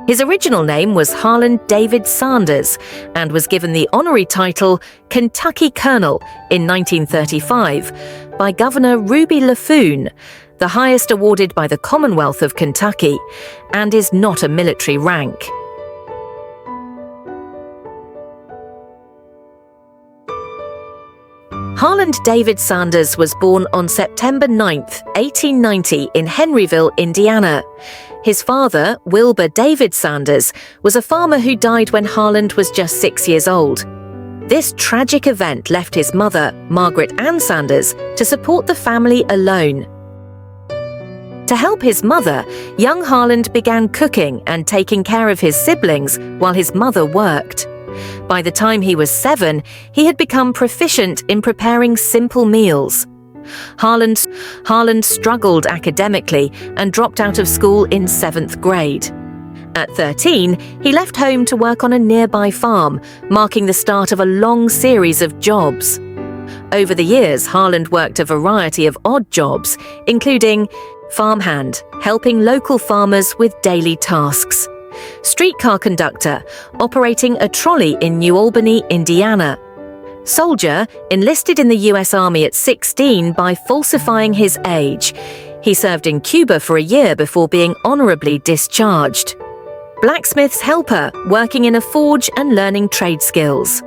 His original name was Harland David Sanders and was given the honorary title Kentucky Colonel in 1935 by Governor Ruby Laffoon, the highest awarded by the Commonwealth of Kentucky, and is not a military rank. Harland David Sanders was born on September 9, 1890 in Henryville, Indiana. His father, Wilbur David Sanders, was a farmer who died when Harland was just 6 years old. This tragic event left his mother, Margaret Ann Sanders, to support the family alone. To help his mother, young Harland began cooking and taking care of his siblings while his mother worked. By the time he was 7, he had become proficient in preparing simple meals. Harland struggled academically and dropped out of school in 7th grade. At 13, he left home to work on a nearby farm, marking the start of a long series of jobs. Over the years, Harland worked a variety of odd jobs, including farmhand, helping local farmers with daily tasks; streetcar conductor, operating a trolley in New Albany, Indiana; soldier, enlisted in the U.S. Army at 16 by falsifying his age. He served in Cuba for a year before being honorably discharged; blacksmith's helper, working in a forge and learning trade skills;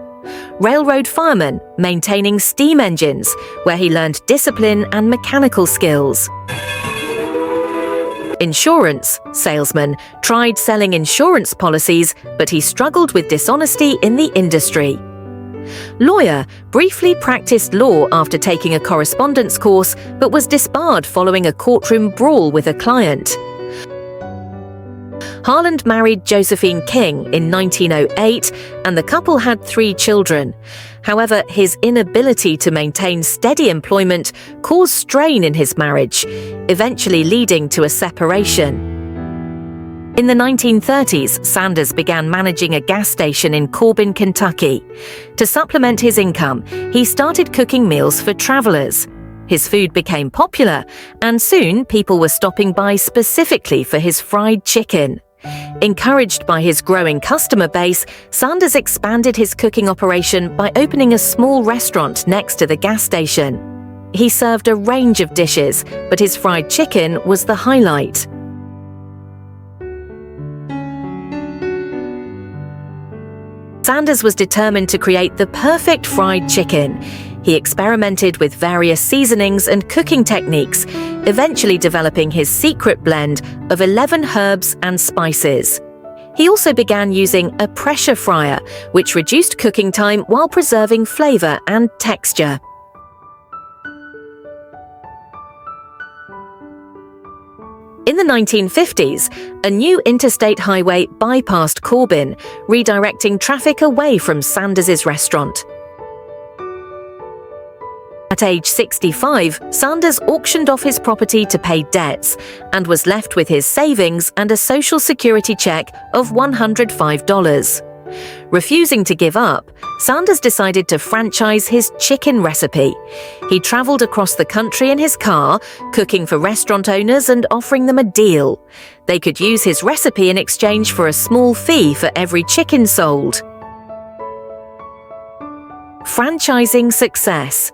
railroad fireman, maintaining steam engines, where he learned discipline and mechanical skills; insurance salesman, tried selling insurance policies, but he struggled with dishonesty in the industry; lawyer, briefly practiced law after taking a correspondence course, but was disbarred following a courtroom brawl with a client. Harland married Josephine King in 1908, and the couple had 3 children. However, his inability to maintain steady employment caused strain in his marriage, eventually leading to a separation. In the 1930s, Sanders began managing a gas station in Corbin, Kentucky. To supplement his income, he started cooking meals for travelers. His food became popular, and soon people were stopping by specifically for his fried chicken. Encouraged by his growing customer base, Sanders expanded his cooking operation by opening a small restaurant next to the gas station. He served a range of dishes, but his fried chicken was the highlight. Sanders was determined to create the perfect fried chicken. He experimented with various seasonings and cooking techniques, eventually developing his secret blend of 11 herbs and spices. He also began using a pressure fryer, which reduced cooking time while preserving flavor and texture. In the 1950s, a new interstate highway bypassed Corbin, redirecting traffic away from Sanders's restaurant. At age 65, Sanders auctioned off his property to pay debts and was left with his savings and a Social Security check of $105. Refusing to give up, Sanders decided to franchise his chicken recipe. He traveled across the country in his car, cooking for restaurant owners and offering them a deal. They could use his recipe in exchange for a small fee for every chicken sold. Franchising success.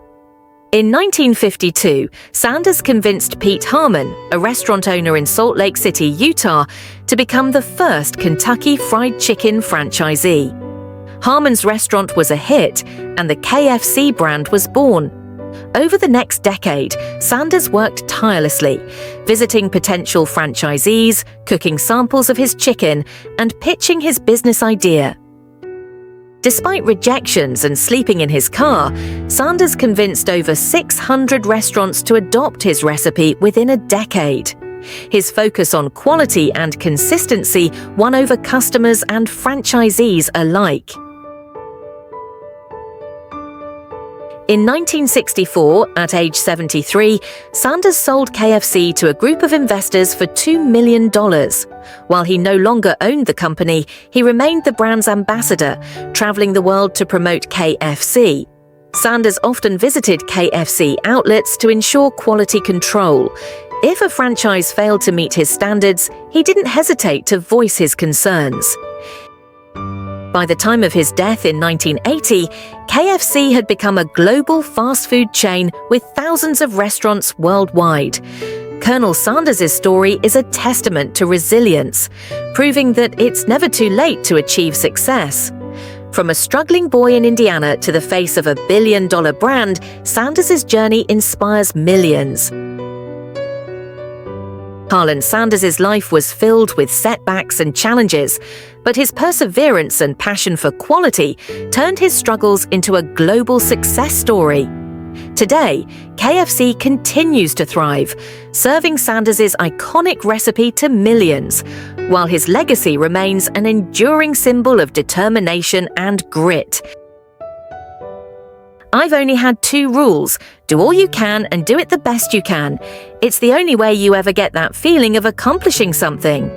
In 1952, Sanders convinced Pete Harmon, a restaurant owner in Salt Lake City, Utah, to become the first Kentucky Fried Chicken franchisee. Harmon's restaurant was a hit, and the KFC brand was born. Over the next decade, Sanders worked tirelessly, visiting potential franchisees, cooking samples of his chicken, and pitching his business idea. Despite rejections and sleeping in his car, Sanders convinced over 600 restaurants to adopt his recipe within a decade. His focus on quality and consistency won over customers and franchisees alike. In 1964, at age 73, Sanders sold KFC to a group of investors for $2 million. While he no longer owned the company, he remained the brand's ambassador, traveling the world to promote KFC. Sanders often visited KFC outlets to ensure quality control. If a franchise failed to meet his standards, he didn't hesitate to voice his concerns. By the time of his death in 1980, KFC had become a global fast food chain with thousands of restaurants worldwide. Colonel Sanders' story is a testament to resilience, proving that it's never too late to achieve success. From a struggling boy in Indiana to the face of a billion-dollar brand, Sanders' journey inspires millions. Harlan Sanders' life was filled with setbacks and challenges, but his perseverance and passion for quality turned his struggles into a global success story. Today, KFC continues to thrive, serving Sanders' iconic recipe to millions, while his legacy remains an enduring symbol of determination and grit. I've only had 2 rules: do all you can and do it the best you can. It's the only way you ever get that feeling of accomplishing something.